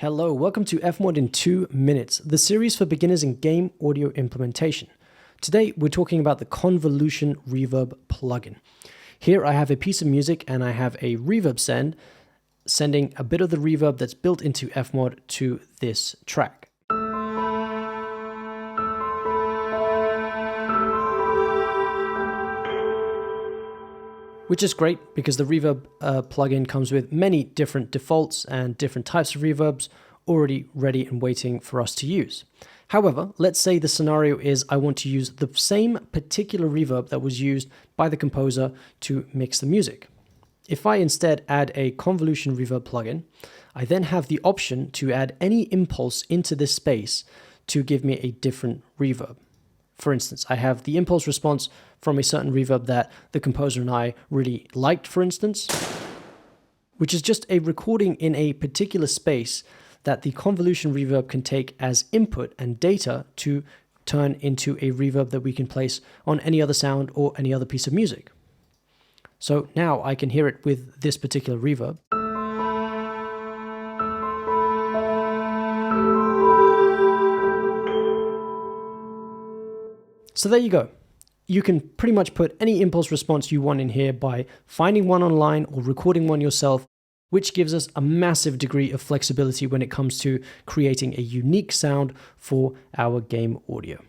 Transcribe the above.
Hello, welcome to Fmod in 2 minutes, the series for beginners in game audio implementation. Today, we're talking about the Convolution Reverb plugin. Here I have a piece of music and I have a reverb sending a bit of the reverb that's built into Fmod to this track. Which is great because the Reverb plugin comes with many different defaults and different types of reverbs already ready and waiting for us to use. However, let's say the scenario is I want to use the same particular reverb that was used by the composer to mix the music. If I instead add a Convolution Reverb plugin, I then have the option to add any impulse into this space to give me a different reverb. For instance, I have the impulse response from a certain reverb that the composer and I really liked, for instance, which is just a recording in a particular space that the Convolution Reverb can take as input and data to turn into a reverb that we can place on any other sound or any other piece of music. So now I can hear it with this particular reverb. So there you go. You can pretty much put any impulse response you want in here by finding one online or recording one yourself, which gives us a massive degree of flexibility when it comes to creating a unique sound for our game audio.